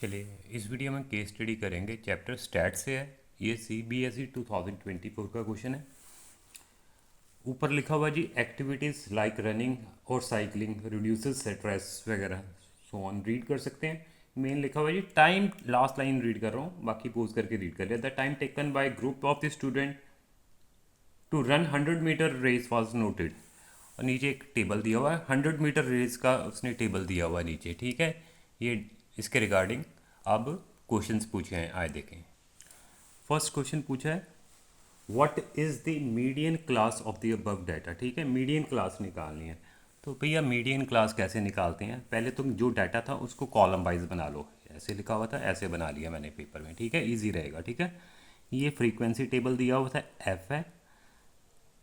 चलिए इस वीडियो में केस स्टडी करेंगे। चैप्टर स्टैट से है। ये CBSE 2024 का क्वेश्चन है। ऊपर लिखा हुआ जी एक्टिविटीज़ लाइक रनिंग और साइकिलिंग रिड्यूसेस स्ट्रेस वगैरह सो ऑन रीड कर सकते हैं। मेन लिखा हुआ जी टाइम, लास्ट लाइन रीड कर रहा हूँ, बाकी पोज करके रीड कर लिया। The time taken by group of the student to run 100 metre race was noted. और नीचे एक टेबल दिया हुआ है, 100 मीटर रेस का उसने टेबल दिया हुआ है नीचे। ठीक है, ये इसके रिगार्डिंग अब क्वेश्चंस पूछे हैं, आए देखें। फर्स्ट क्वेश्चन पूछा है what is the median class of the above data. ठीक है, मीडियन क्लास निकालनी है। तो भैया मीडियन क्लास कैसे निकालते हैं, पहले तुम जो डाटा था उसको कॉलम वाइज बना लो। ऐसे लिखा हुआ था, ऐसे बना लिया मैंने पेपर में। ठीक है, इजी रहेगा। ठीक है, ये फ्रीक्वेंसी टेबल दिया हुआ था, एफ है।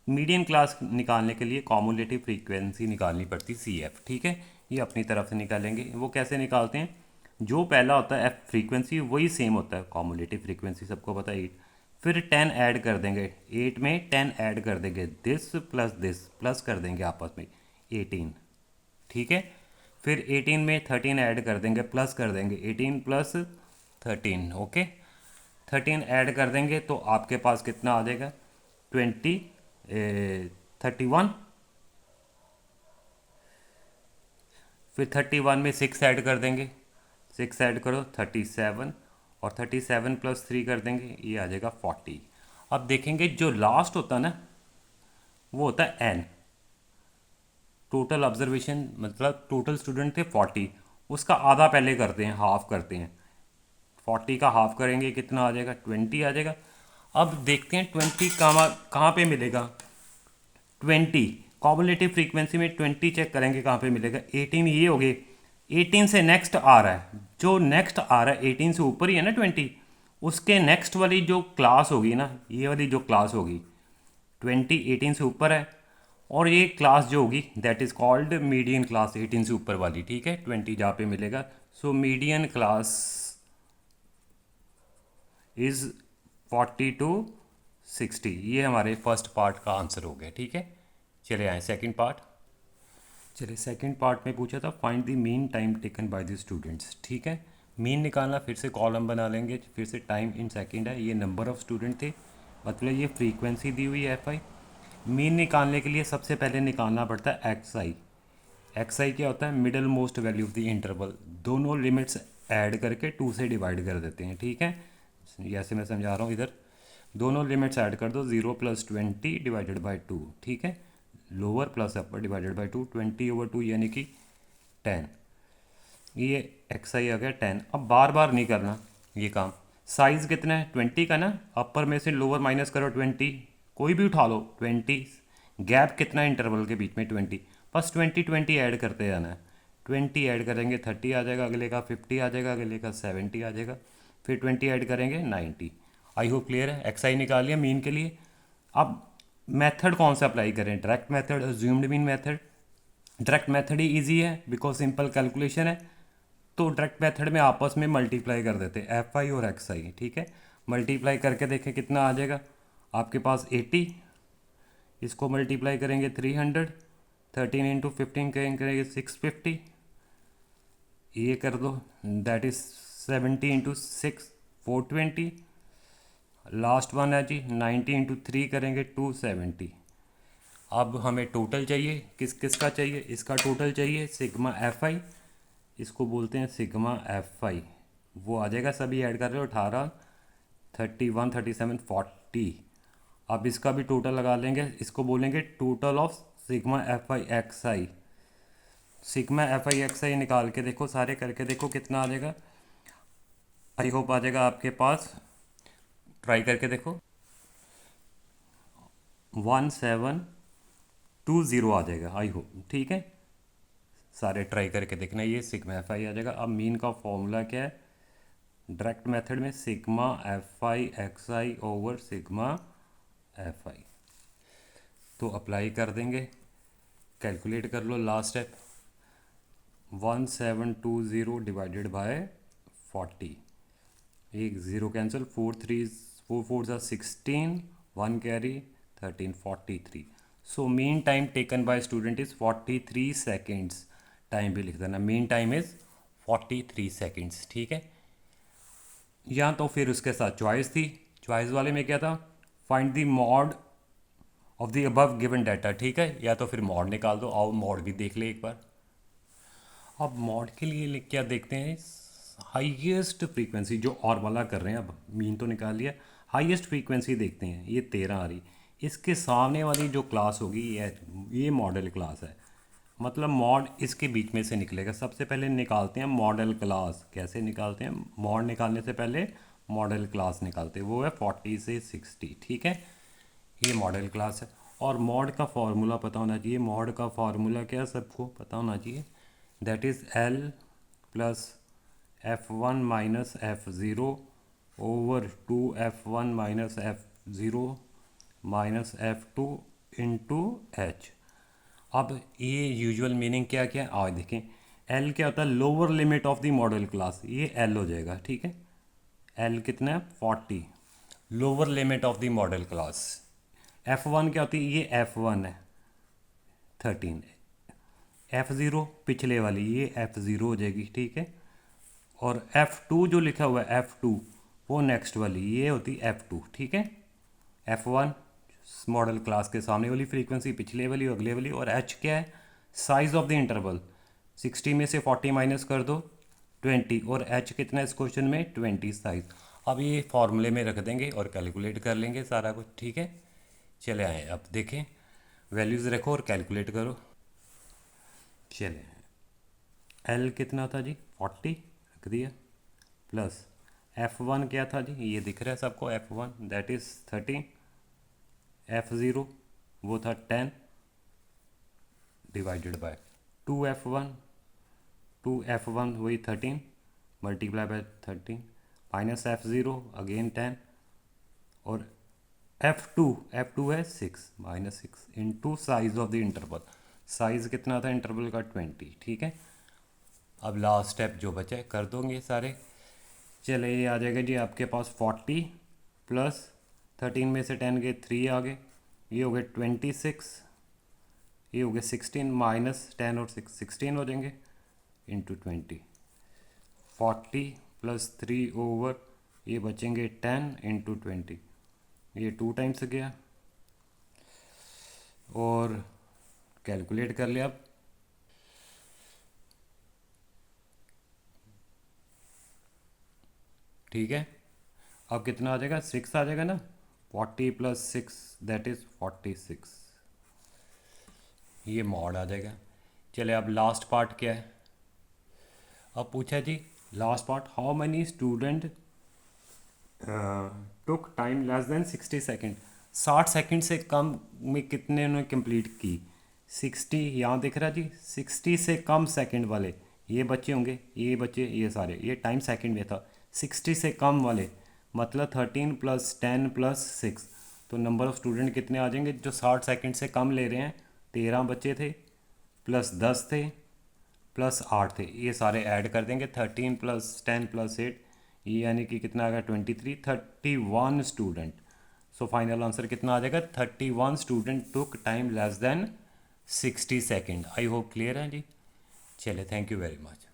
मीडियन क्लास निकालने के लिए कॉमुलेटिव फ्रीक्वेंसी निकालनी पड़ती CF। ठीक है, ये अपनी तरफ से निकालेंगे। वो कैसे निकालते हैं, जो पहला होता है एफ फ्रीक्वेंसी वही सेम होता है कॉमुलेटिव फ्रीक्वेंसी, सबको पता है 8। फिर 10 ऐड कर देंगे, 8 में 10 ऐड कर देंगे, दिस प्लस कर देंगे आपस में 18। ठीक है, फिर 18 में 13 ऐड कर देंगे, प्लस कर देंगे 18 प्लस 13। ओके, 13 ऐड कर देंगे तो आपके पास कितना आ जाएगा 31। फिर 31 में 6 ऐड कर देंगे, 6 ऐड करो 37, और 37 प्लस 3 कर देंगे, ये आ जाएगा 40। अब देखेंगे जो लास्ट होता है ना वो होता है N। टोटल ऑब्जर्वेशन मतलब टोटल स्टूडेंट थे 40, उसका आधा पहले करते हैं, हाफ करते हैं। 40 का हाफ करेंगे, कितना आ जाएगा 20 आ जाएगा। अब देखते हैं 20 कहाँ पे मिलेगा। 20 कॉमुलेटिव फ्रीक्वेंसी में 20 चेक करेंगे कहाँ पे मिलेगा। 18 ये हो गए, 18 से नेक्स्ट आ रहा है, जो नेक्स्ट आ रहा है 18 से ऊपर ही है ना 20, उसके नेक्स्ट वाली जो क्लास होगी ना, ये वाली जो क्लास होगी 20 18 से ऊपर है, और ये क्लास जो होगी that is called median class, 18 से ऊपर वाली। ठीक है, 20 जहाँ पे मिलेगा। So median class is 40 to 60। ये हमारे फर्स्ट पार्ट का आंसर हो गया। ठीक है, चले आए सेकंड पार्ट। चलिए सेकंड पार्ट में पूछा था find the mean time taken by the students. ठीक है, मीन निकालना, फिर से कॉलम बना लेंगे, फिर से टाइम इन सेकंड है, ये नंबर ऑफ़ स्टूडेंट थे, मतलब ये फ्रीक्वेंसी दी हुई है FI। मीन निकालने के लिए सबसे पहले निकालना पड़ता है XI। XI क्या होता है, middle most value of the interval. दोनों लिमिट्स ऐड करके 2 से डिवाइड कर देते हैं। ठीक है, जैसे मैं समझा रहा हूँ, इधर दोनों लिमिट्स ऐड कर दो, 0 + 20 डिवाइडेड बाई 2। ठीक है, lower plus upper divided by 2, 20/2 यानी कि 10। ये XI आ गया 10। अब बार बार नहीं करना ये काम। साइज़ कितना है 20 का ना, अपर में से लोअर माइनस करो 20, कोई भी उठा लो 20। गैप कितना है इंटरवल के बीच में 20, बस 20 ऐड करते जाना है। 20 ऐड करेंगे 30 आ जाएगा, अगले का 50 आ जाएगा, अगले का 70 आ जाएगा, फिर 20 ऐड करेंगे 90। आई होप क्लियर है। XI निकाल लिया मीन के लिए। अब मेथड कौन सा अप्लाई करें, direct method, assumed mean method. Direct method ही इजी है बिकॉज सिंपल कैलकुलेशन है। तो डायरेक्ट मेथड में आपस में मल्टीप्लाई कर देते हैं FI और XI। ठीक है, मल्टीप्लाई करके देखें कितना आ जाएगा आपके पास 80। इसको मल्टीप्लाई करेंगे 300, 13 × 15 करेंगे 650, ये कर दो, दैट इज़ 70 × 6 420। लास्ट वन है जी 90 × 3 करेंगे 270। अब हमें टोटल चाहिए, किस किस का चाहिए, इसका टोटल चाहिए सिग्मा FI, इसको बोलते हैं सिग्मा FI। वो आ जाएगा, सभी ऐड कर रहे हो 18 31 37 40। अब इसका भी टोटल लगा लेंगे, इसको बोलेंगे total of sigma FI XI। Sigma FI XI निकाल के देखो, सारे करके देखो कितना आ जाएगा। आई होप आ जाएगा आपके पास, ट्राई करके देखो 1720 आ जाएगा। आई होप ठीक है, सारे ट्राई करके देखना, ये सिग्मा FI आ जाएगा। अब मीन का फॉर्मूला क्या है, डायरेक्ट मेथड में sigma FI XI over sigma FI। तो अप्लाई कर देंगे, कैलकुलेट कर लो लास्ट स्टेप, 1720 डिवाइडेड बाय 40, एक zero cancel, 4 4 16, 1 carry 13 43। So mean time taken bye student is 43 seconds. Time भी लिख देना, मीन टाइम इज़ 43 सेकेंड्स। ठीक है, या तो फिर उसके साथ चॉइस थी, चॉइस वाले में क्या था, find the mod of the above given data, ठीक है, या तो फिर मॉड निकाल दो। आओ मॉड भी देख ले एक बार। अब मॉड के लिए क्या देखते हैं, हाईएस्ट फ्रीक्वेंसी जो और वाला कर रहे हैं, अब मीन तो निकाल लिया, हाईएस्ट फ्रीक्वेंसी देखते हैं, ये 13 आ रही। इसके सामने वाली जो क्लास होगी ये मॉडल क्लास है, मतलब मॉड इसके बीच में से निकलेगा। सबसे पहले निकालते हैं मॉडल क्लास। कैसे निकालते हैं, मॉड निकालने से पहले मॉडल क्लास निकालते हैं, वो है 40 से 60, ठीक है, ये मॉडल क्लास है। और मॉड का फार्मूला पता होना चाहिए, मॉड का फार्मूला क्या सबको पता होना चाहिए, that is L plus F1 minus F0 over 2F1 minus F0 minus F2 into H। अब ये यूजुअल मीनिंग क्या क्या है, आज देखें। L क्या होता है, lower limit of the model class, ये L हो जाएगा, ठीक है। L कितना है, 40, lower limit of the model class. F1 क्या होती है, ये F1 है 13, F0 पिछले वाली ये F0 हो जाएगी, ठीक है। और F2 जो लिखा हुआ है F2 वो नेक्स्ट वाली ये होती F2, ठीक है। F1 मॉडल क्लास के सामने वाली फ्रीक्वेंसी, पिछले वाली अगले वाली। और H क्या है, साइज ऑफ द इंटरवल, 60 में से 40 माइनस कर दो 20, और H कितना है इस क्वेश्चन में 20 साइज। अब ये फॉर्मूले में रख देंगे और कैलकुलेट कर लेंगे सारा कुछ, ठीक है। चले आए, अब देखें, वैल्यूज़ रखो और कैलकुलेट करो। चले, L कितना था जी, 40 रख दिया, प्लस F1 क्या था जी, ये दिख रहा है सबको, F1 दैट इज़ 13, F0 वो था 10 डिवाइडेड बाय 2F1, 2F1 वही 13 multiply by 13 minus F0 again 10, और F2 है 6 minus 6 into size of the interval, size कितना था इंटरवल का 20, ठीक है। अब लास्ट स्टेप जो बचा है कर दोगे सारे। चले, ये आ जाएगा जी आपके पास 40 प्लस 13 में से 10 गए 3 आ गए, ये हो गए 26, ये हो गए 16 माइनस 10 और 6 16 हो जाएंगे इंटू 20, 40 प्लस 3 ओवर ये बचेंगे 10 इंटू 20, ये 2 टाइम्स गया, और कैलकुलेट कर लिया अब। ठीक है, अब कितना आ जाएगा, 6 आ जाएगा ना, 40 प्लस 6 दैट इज़ 46, ये मॉड आ जाएगा। चले, अब लास्ट पार्ट क्या है, अब पूछा जी last part, how many student took time less than 60 second, 60 second से कम में कितने ने कंप्लीट की। 60 यहाँ दिख रहा जी, 60 से कम सेकंड वाले ये बच्चे होंगे, ये बच्चे ये सारे, ये टाइम सेकंड में था। 60 से कम वाले मतलब 13 प्लस 10 प्लस 6, तो नंबर ऑफ़ स्टूडेंट कितने आ जाएंगे जो 60 सेकंड से कम ले रहे हैं, 13 बच्चे थे प्लस 10 थे प्लस 8 थे, ये सारे ऐड कर देंगे, 13 प्लस 10 प्लस 8, ये यानी कि कितना आ गया 23, 31 स्टूडेंट। सो फाइनल आंसर कितना आ जाएगा, 31 student took time less than 60 second. I hope clear है जी। चले, थैंक यू वेरी मच।